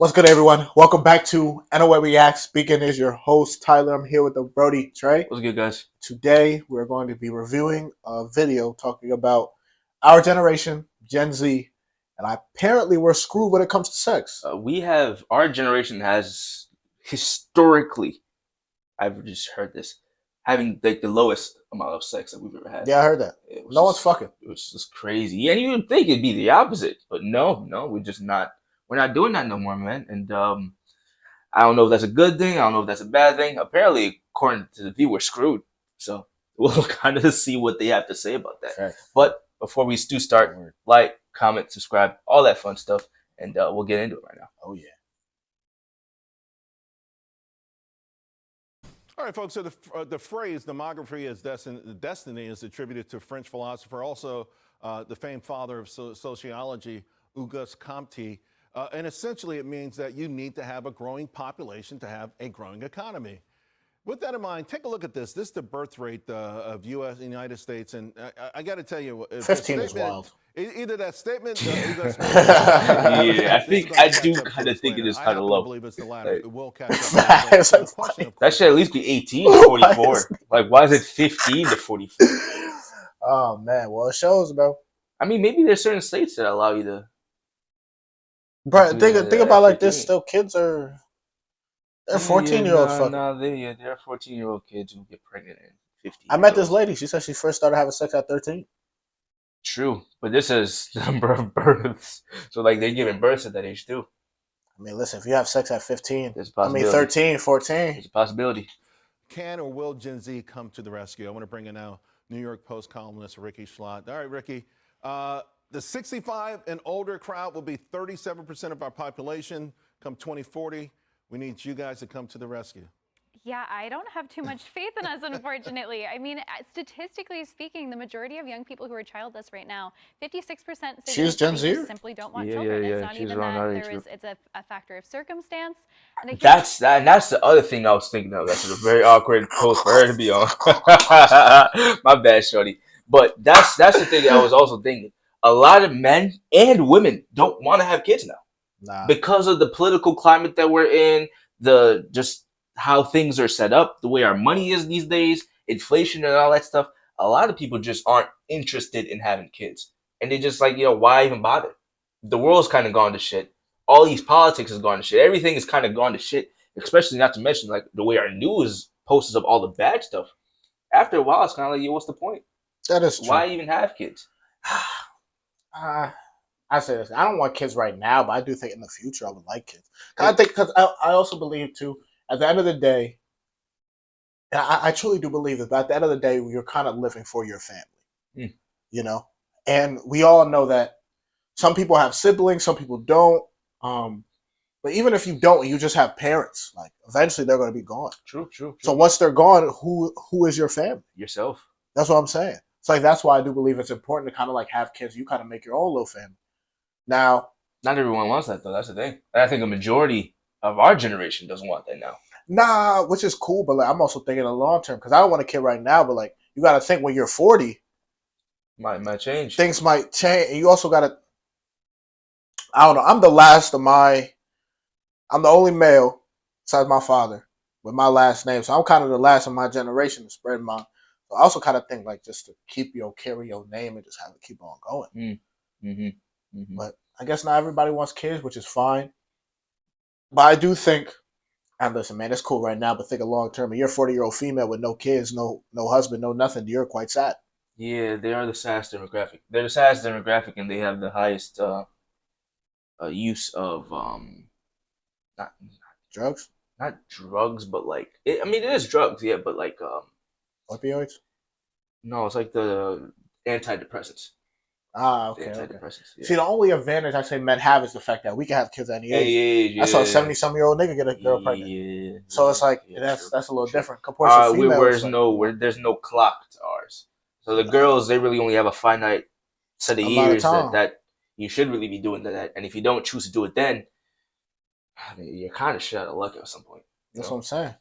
What's good, everyone? Welcome back to NOA Reacts. Speaking is your host, Tyler. I'm here with the Brody Trey. What's good, guys? Today, we're going to be reviewing a video talking about our generation, Gen Z, and apparently we're screwed when it comes to sex. Our generation has historically, I've just heard this, having like the lowest amount of sex that we've ever had. Yeah, I heard that. No one's fucking. It was just crazy. Yeah, and you would think it'd be the opposite, but no, we're just not. We're not doing that no more, man. And I don't know if that's a good thing. I don't know if that's a bad thing. Apparently, according to the view, we're screwed. So we'll kind of see what they have to say about that. Right. But before we do start, like, comment, subscribe, all that fun stuff, and we'll get into it right now. Oh, yeah. All right, folks, so the phrase demography as destiny is attributed to French philosopher, also the famed father of sociology, Auguste Comte. And essentially it means that you need to have a growing population to have a growing economy. With that in mind, take a look at this. This is the birth rate of United States. And I got to tell you, 15 is wild. Either that statement, yeah, I do kind of think it is kind of low. I believe it's the latter. It will catch up. That should at least be 18 to 44. Like, why is it 15 to 44? Oh man, well it shows, bro. I mean, maybe there's certain states that allow you to. Bro, think about like this. Still, kids are they're 14-year-olds. They're 14-year-old kids who get pregnant at 15. I met this lady. She said she first started having sex at 13. True, but this is the number of births. So, like, they're giving births at that age, too. I mean, listen, if you have sex at 15, there's a possibility. 13, 14. There's a possibility. Can or will Gen Z come to the rescue? I want to bring in now New York Post columnist Ricky Schlott. All right, Ricky. The 65 and older crowd will be 37% of our population come 2040. We need you guys to come to the rescue. Yeah, I don't have too much faith in us, unfortunately. I mean, statistically speaking, the majority of young people who are childless right now, 56% say they simply don't want children. It's not even that it's a factor of circumstance. And that's the other thing I was thinking of. That's a very awkward post for her to be on. My bad, shorty. But that's the thing that I was also thinking. A lot of men and women don't want to have kids now because of the political climate that we're in, just how things are set up, the way our money is these days, inflation and all that stuff. A lot of people just aren't interested in having kids. And they just like, why even bother? The world's kind of gone to shit. All these politics has gone to shit. Everything is kind of gone to shit, especially not to mention like the way our news posts up all the bad stuff. After a while, it's kind of like, what's the point? That is true. Why even have kids? I say this. I don't want kids right now, but I do think in the future I would like kids. Because I also believe too, at the end of the day, I truly do believe that at the end of the day, you're kind of living for your family, and we all know that some people have siblings, some people don't. But even if you don't, you just have parents. Like eventually, they're going to be gone. True. So once they're gone, who is your family? Yourself. That's what I'm saying. It's like that's why I do believe it's important to kind of like have kids. You kind of make your own little family. Now, not everyone wants that though. That's the thing. And I think a majority of our generation doesn't want that now. Nah, which is cool, but like I'm also thinking in the long term because I don't want a kid right now. But like you got to think when you're 40, might change. Things might change, and you also got to. I don't know. I'm the only male besides my father with my last name, so I'm kind of the last of my generation to spread mine. So I also kind of think like just to carry your name and just have it keep on going. But I guess not everybody wants kids, which is fine. But I do think, and listen, man, it's cool right now, but think of long term. You're a 40-year-old female with no kids, no husband, no nothing. You're quite sad. Yeah, they are the saddest demographic. They're the saddest demographic, and they have the highest use of not drugs. Not drugs, but like it is drugs, yeah, but like opioids. No, it's like the antidepressants. Okay. Yeah. See, the only advantage I say men have is the fact that we can have kids at any age. I saw a 70-some-year-old nigga get a girl pregnant. Yeah. So it's like that's a little different. There's no clock to ours. So the girls, they really only have a finite set of years that you should really be doing that. And if you don't choose to do it then, I mean, you're kind of shit out of luck at some point. That's what I'm saying.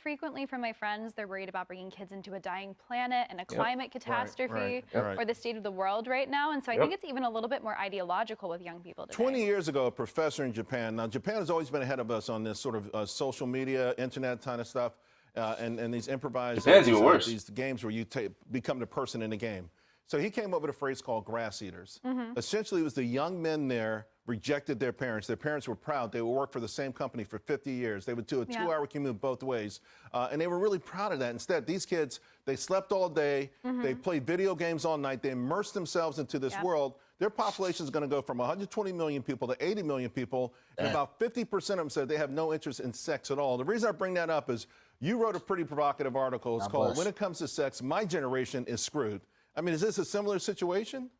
frequently from my friends, they're worried about bringing kids into a dying planet and a climate catastrophe or the state of the world right now. And so I think it's even a little bit more ideological with young people today. 20 years ago, a professor in Japan, now Japan has always been ahead of us on this sort of social media, internet kind of stuff, and these improvised even worse. These games where you become the person in the game. So he came up with a phrase called grass eaters. Essentially, it was the young men there rejected their parents. Their parents were proud. They would work for the same company for 50 years. They would do a 2-hour commute both ways. And they were really proud of that. Instead, these kids, they slept all day. They played video games all night. They immersed themselves into this world. Their population is going to go from 120 million people to 80 million people. And about 50% of them said they have no interest in sex at all. The reason I bring that up is you wrote a pretty provocative article. It's called When It Comes to Sex, My Generation is Screwed. I mean, is this a similar situation?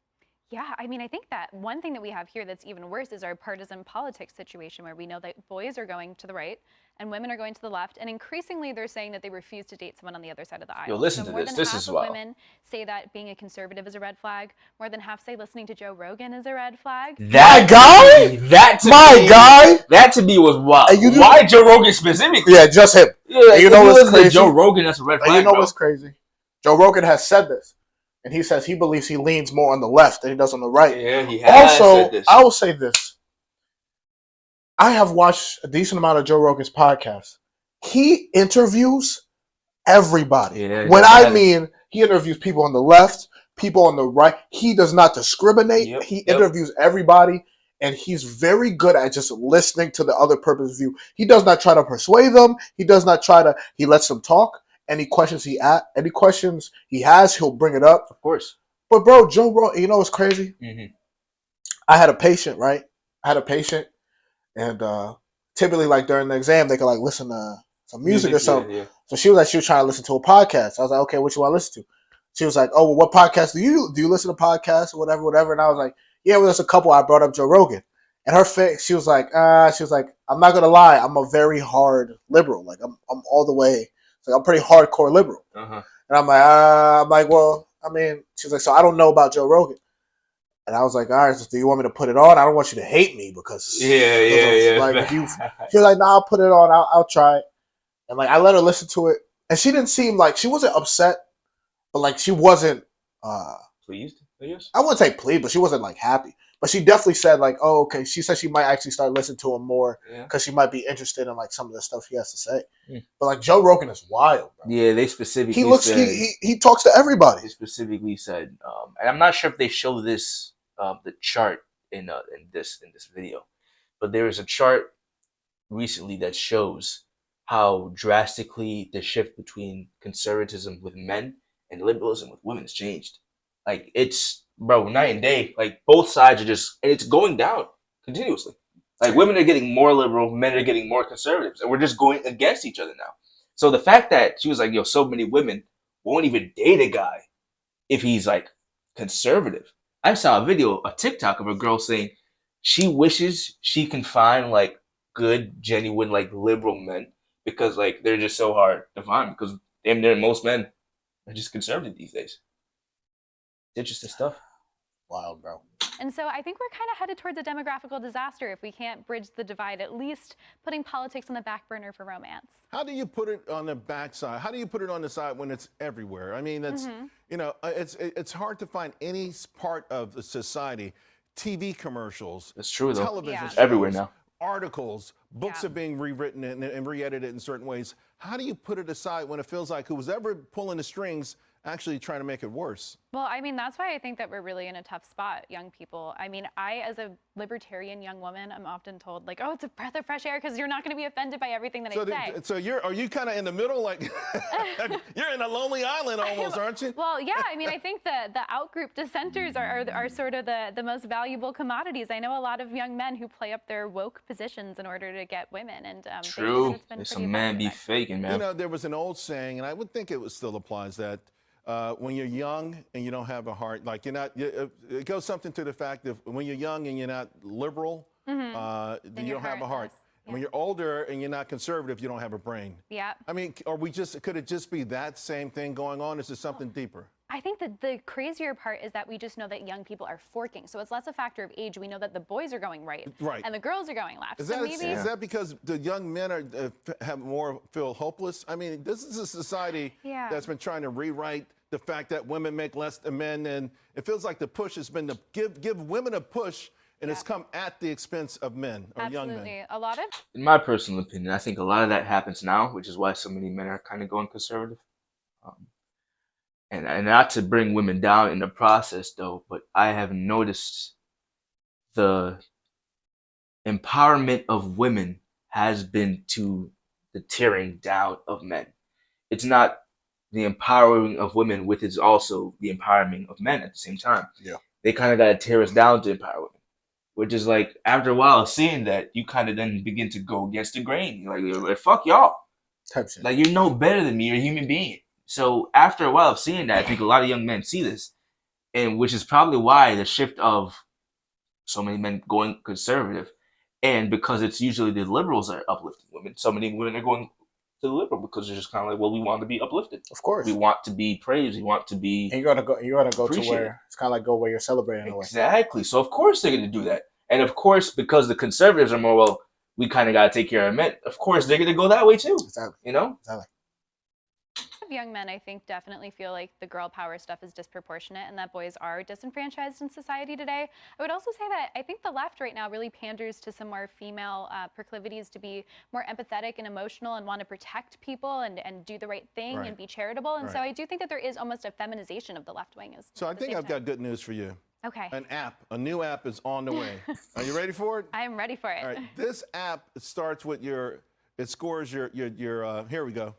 Yeah, I mean, I think that one thing that we have here that's even worse is our partisan politics situation, where we know that boys are going to the right and women are going to the left, and increasingly they're saying that they refuse to date someone on the other side of the aisle. Yo, listen to this. This is wild. Women say that being a conservative is a red flag. More than half say listening to Joe Rogan is a red flag. That to me was wild. Why Joe Rogan specifically? Yeah, just him. Yeah, you know what's crazy? Joe Rogan, that's a red flag. You know what's crazy? Joe Rogan has said this. And he says he believes he leans more on the left than he does on the right. Yeah, he has said this. I will say this. I have watched a decent amount of Joe Rogan's podcast. He interviews everybody. I mean he interviews people on the left, people on the right. He does not discriminate. He interviews everybody, and he's very good at just listening to the other person's view. He does not try to persuade them. He does not try to. He lets them talk. Any questions he has, he'll bring it up. Of course. But bro, Joe Rogan, you know what's crazy? I had a patient, right? And typically, like during the exam, they could like listen to some music or something. Yeah. So she was trying to listen to a podcast. I was like, okay, what you want to listen to? She was like, oh, well, what podcast do you listen to podcasts or whatever? And I was like, yeah, well, there's a couple. I brought up Joe Rogan, and her face, she was like, I'm not gonna lie, I'm a very hard liberal. Like I'm all the way. Like, I'm pretty hardcore liberal. And I'm like, well, I mean, she's like, so I don't know about Joe Rogan. And I was like, all right, so do you want me to put it on? I don't want you to hate me because like if you. She was like, nah, I'll put it on. I'll try it. And like I let her listen to it, and she didn't seem like she wasn't upset, but like she wasn't pleased. I guess I wouldn't say pleased, but she wasn't like happy. But she definitely said like, oh, okay. She said she might actually start listening to him more because she might be interested in like some of the stuff he has to say. But like Joe Rogan is wild, bro. Yeah, they specifically he talks to everybody. They specifically said, and I'm not sure if they show this the chart in this video, but there is a chart recently that shows how drastically the shift between conservatism with men and liberalism with women has changed. Like it's night and day. Like both sides are and it's going down continuously. Like women are getting more liberal, men are getting more conservatives, and we're just going against each other now. So the fact that she was like, so many women won't even date a guy if he's like conservative. I saw a TikTok of a girl saying she wishes she can find like good, genuine, like liberal men because like they're just so hard to find because damn near most men are just conservative these days. Interesting stuff. Wild, bro. And so I think we're kind of headed towards a demographical disaster if we can't bridge the divide, at least putting politics on the back burner for romance. How do you put it on the backside? How do you put it on the side when it's everywhere? I mean, it's it's hard to find any part of the society. TV commercials. It's true though. Television shows, everywhere now. Articles, books are being rewritten and re-edited in certain ways. How do you put it aside when it feels like who's ever pulling the strings actually trying to make it worse? Well, I mean, that's why I think that we're really in a tough spot, young people. I mean, as a libertarian young woman, I'm often told, like, oh, it's a breath of fresh air because you're not going to be offended by everything that I say. So are you kind of in the middle? Like, you're in a lonely island almost, aren't you? Well, yeah. I mean, I think the out-group dissenters are sort of the most valuable commodities. I know a lot of young men who play up their woke positions in order to get women. And true. There's some man be faking, man. You know, there was an old saying, and I would think it still applies, that when you're young and you don't have a heart, like it goes something to the fact that when you're young and you're not liberal, then you don't have a heart. Yeah. When you're older and you're not conservative, you don't have a brain. Yeah. I mean, could it just be that same thing going on? Is there something deeper? I think that the crazier part is that we just know that young people are forking. So it's less a factor of age. We know that the boys are going right and the girls are going left. Is that because the young men are feel hopeless? I mean, this is a society that's been trying to rewrite the fact that women make less than men, and it feels like the push has been to give women a push, and it's come at the expense of men or young men. A lot of. In my personal opinion, I think a lot of that happens now, which is why so many men are kind of going conservative. And not to bring women down in the process, though, but I have noticed the empowerment of women has been to the tearing down of men. It's not the empowering of women, which is also the empowerment of men at the same time. Yeah. They kind of got to tear us down to empower women, which is like, after a while, seeing that, you kind of then begin to go against the grain. You're like, fuck y'all. Like, you're no better than me. You're a human being. So after a while of seeing that, I think a lot of young men see this, and which is probably why the shift of so many men going conservative, and because it's usually the liberals that are uplifting women. So many women are going to the liberal because they're just kind of like, well, we want to be uplifted. Of course, we want to be praised. We want to be. And you're gonna go to where it's kind of like go where you're celebrating. Exactly. So of course they're going to do that, and of course because the conservatives are more, well, we kind of got to take care of men. Of course they're going to go that way too. Exactly. You know. Exactly. Young men, I think, definitely feel like the girl power stuff is disproportionate and that boys are disenfranchised in society today. I would also say that I think the left right now really panders to some more female proclivities to be more empathetic and emotional and want to protect people and do the right thing and be charitable. And so I do think that there is almost a feminization of the left wing. So I think I've got good news for you. Okay. A new app is on the way. Are you ready for it? I am ready for it. All right. This app starts with it scores your here we go.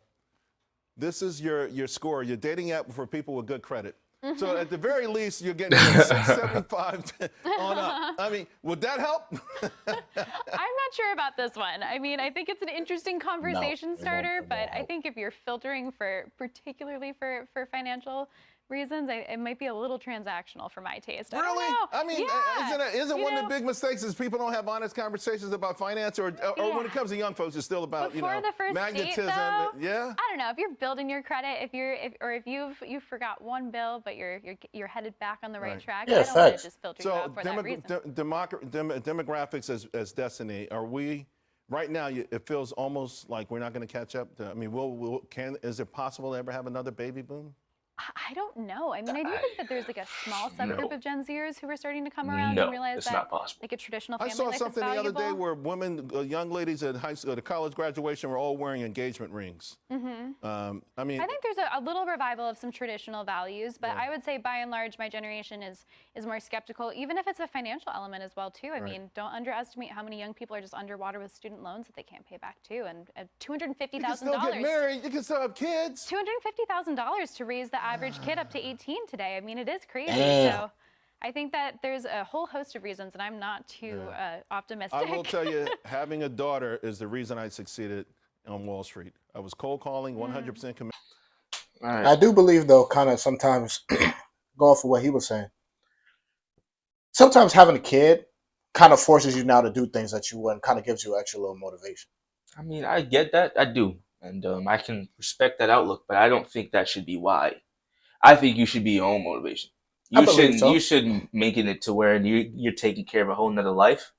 This is your score, your dating app for people with good credit. So at the very least, you're getting 675 on up. I mean, would that help? I'm not sure about this one. I mean, I think it's an interesting conversation starter, but I think if you're filtering particularly for financial reasons, it might be a little transactional for my taste. Really? I mean, isn't one of the big mistakes is people don't have honest conversations about finance, or when it comes to young folks, it's still about the first magnetism. Date, though, yeah. I don't know, if you're building your credit, if you've forgot one bill but you're headed back on the right track, I don't want to just filter you out for that reason. Demographics as destiny. Are we? Right now, it feels almost like we're not going to catch up. I mean, is it possible to ever have another baby boom? I don't know. I mean, I do think that there's like a small subgroup of Gen Zers who are starting to come around and realize that not possible. Like a traditional family I saw life something is the valuable. other day where women, young ladies at high school, at college graduation, were all wearing engagement rings. I mean, I think there's a little revival of some traditional values, but I would say by and large, my generation is more skeptical, even if it's a financial element as well too. I mean, don't underestimate how many young people are just underwater with student loans that they can't pay back too, and $250,000. You can still get married. You can still have kids. $250,000 to raise the average kid up to 18 today. I mean, it is crazy. So I think that there's a whole host of reasons, and I'm not too optimistic. I will tell you, having a daughter is the reason I succeeded on Wall Street. I was cold calling, 100% committed. I do believe, though, kind of sometimes, go off of what he was saying, sometimes having a kid kind of forces you now to do things that you wouldn't, kind of gives you extra little motivation. I mean, I get that. I do. And I can respect that outlook, but I don't think that should be why. I think you should be your own motivation. You shouldn't making it to where you're taking care of a whole nother life.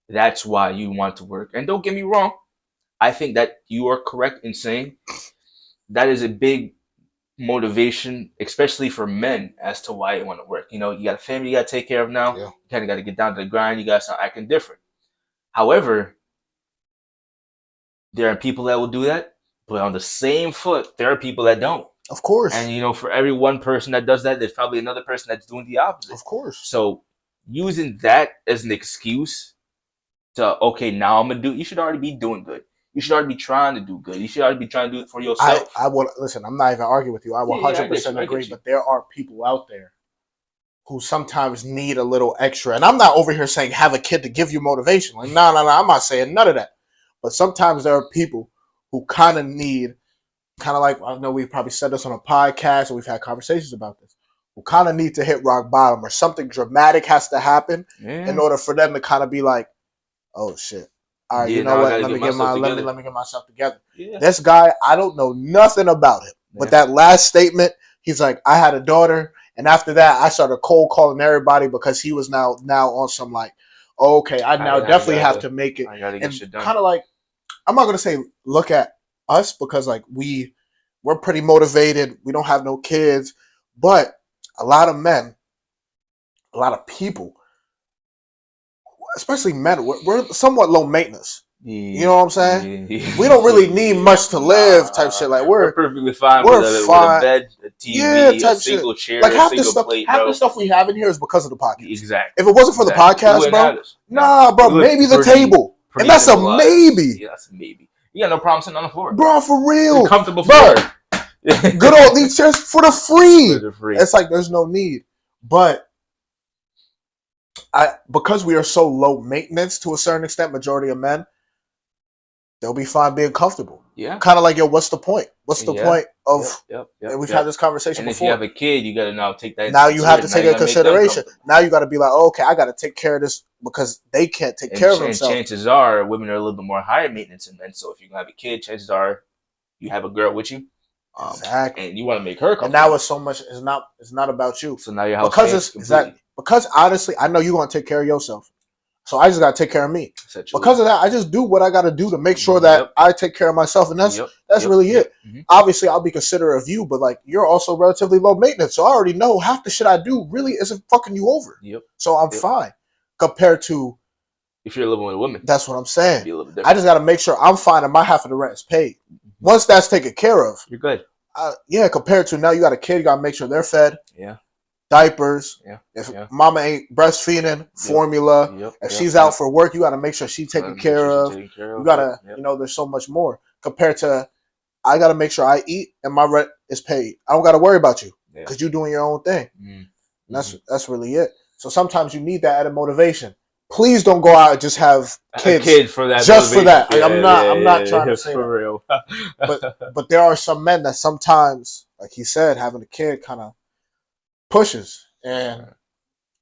That's why you want to work. And don't get me wrong, I think that you are correct in saying that is a big motivation, especially for men, as to why you want to work. You know, you got a family you got to take care of now. You kind of got to get down to the grind. You got to start acting different. However, there are people that will do that, but on the same foot, there are people that don't. Of course. And, you know, for every one person that does that, there's probably another person that's doing the opposite. Of course. So using that as an excuse to, okay, now I'm going to do, you should already be doing good. You should already be trying to do good. You should already be trying to do it for yourself. I will listen. I'm not even arguing with you. I 100% agree. But there are people out there who sometimes need a little extra. And I'm not over here saying have a kid to give you motivation. Like, no. I'm not saying none of that. But sometimes there are people who kind of need, kind of like, I know we've probably said this on a podcast and we've had conversations about this, who kind of need to hit rock bottom or something dramatic has to happen in order for them to kind of be like, oh shit. All right, you know what? Let me get myself together. Yeah. This guy, I don't know nothing about him, but that last statement He's like, I had a daughter, and after that, I started cold calling everybody because he was now on some like, oh, okay, I now definitely have to make it, and kind of like, I'm not gonna say look at us because like we're pretty motivated. We don't have no kids, but a lot of men, a lot of people, especially men, we're somewhat low maintenance. You know what I'm saying? We don't really need much to live, type shit. Like we're perfectly fine with a bed, a TV, a single chair, like half a the single stuff, plate, half the stuff we have in here is because of the podcast. Exactly. If it wasn't for the podcast, bro, bro, maybe the table, and that's a maybe. Yeah, that's a maybe. You got no problem sitting on the floor, bro. For real, it's a comfortable floor. Good old these chairs for the free. It's like there's no need, but because we are so low maintenance to a certain extent, majority of men, they'll be fine being comfortable. Yeah. Kind of like, yo, what's the point? What's the point of... And we've had this conversation and before. And if you have a kid, you got to now take that... Now you have to take into consideration. Now you got to be like, oh, okay, I got to take care of this because they can't take care of themselves. And chances are, women are a little bit more higher maintenance than men. So if you have a kid, chances are you have a girl with you. Exactly. And you want to make her comfortable. And now it's so much... It's not about you. So now your house because honestly, I know you're going to take care of yourself. So I just got to take care of me. Because of that, I just do what I got to do to make sure that I take care of myself. And that's really it. Mm-hmm. Obviously, I'll be considerate of you, but like you're also relatively low maintenance. So I already know half the shit I do really isn't fucking you over. So I'm fine compared to... If you're living with a woman. That's what I'm saying. I just got to make sure I'm fine and my half of the rent is paid. Once that's taken care of. You're good. Compared to now you got a kid, you got to make sure they're fed. Yeah. Diapers. If mama ain't breastfeeding, formula. If she's out for work, you got to make sure she's taken care of. You got to, there's so much more compared to I got to make sure I eat and my rent is paid. I don't got to worry about you because you're doing your own thing. And that's really it. So sometimes you need that added motivation. Please don't go out and just have kids. A kid for that just for that. I'm not trying to say for that. Real. but there are some men that sometimes, like he said, having a kid kind of pushes, and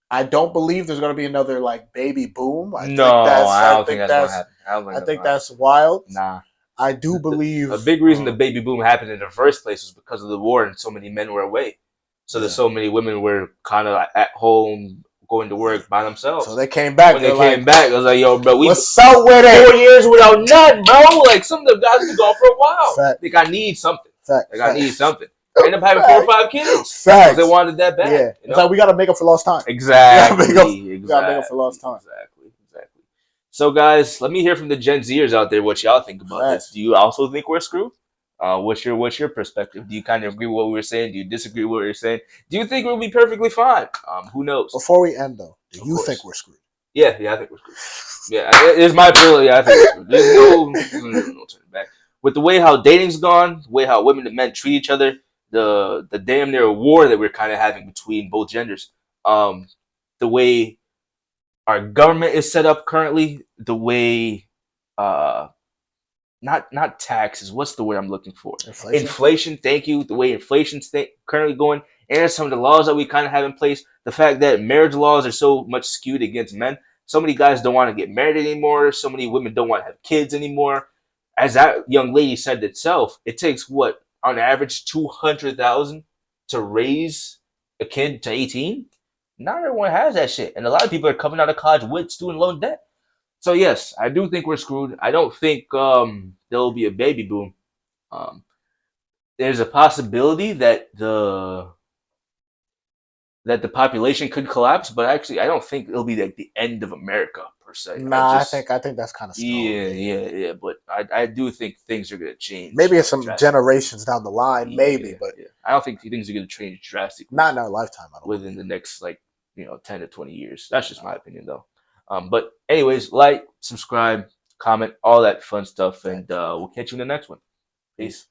I don't believe there's going to be another like baby boom. I don't think that's going to happen. I think that's wild. Nah, I do believe a big reason the baby boom happened in the first place was because of the war, and so many men were away. So there's so many women were kind of at home going to work by themselves. So they came back. When they came back, I was like, "Yo, bro, what's up with it? 4 years without nothing, bro. Like some of the guys been gone for a while. Fact. Like I need something. Fact. Like I need something." End up having 4 or 5 kids. Facts. They wanted that bad. Yeah. It's like we got to make up for lost time. Exactly. We got to make up for lost time. Exactly. So, guys, let me hear from the Gen Zers out there what y'all think about this. Do you also think we're screwed? What's your perspective? Do you kind of agree with what we were saying? Do you disagree with what we were saying? Do you think we'll be perfectly fine? Who knows? Before we end, though, do you think we're screwed? Yeah, I think we're screwed. Yeah, it's my opinion. Yeah, I think we're screwed. There's no turning back. With the way how dating's gone, the way how women and men treat each other, the damn near war that we're kind of having between both genders, the way our government is set up currently, the way not taxes. What's the word I'm looking for? Inflation. Thank you. The way inflation's currently going, and some of the laws that we kind of have in place. The fact that marriage laws are so much skewed against men. So many guys don't want to get married anymore. So many women don't want to have kids anymore. As that young lady said itself, it takes what on average 200,000 to raise a kid to 18. Not everyone has that shit, and a lot of people are coming out of college with student loan debt. So yes, I do think we're screwed. I don't think there'll be a baby boom. There's a possibility that the population could collapse, but actually, I don't think it'll be like the end of America per se. Nah, I think that's kind of scary. Yeah. But I do think things are gonna change. Maybe it's some generations down the line, but I don't think things are gonna change drastically. Not in our lifetime. Within the next 10 to 20 years. That's just my opinion, though. But anyways, like, subscribe, comment, all that fun stuff, and we'll catch you in the next one. Peace.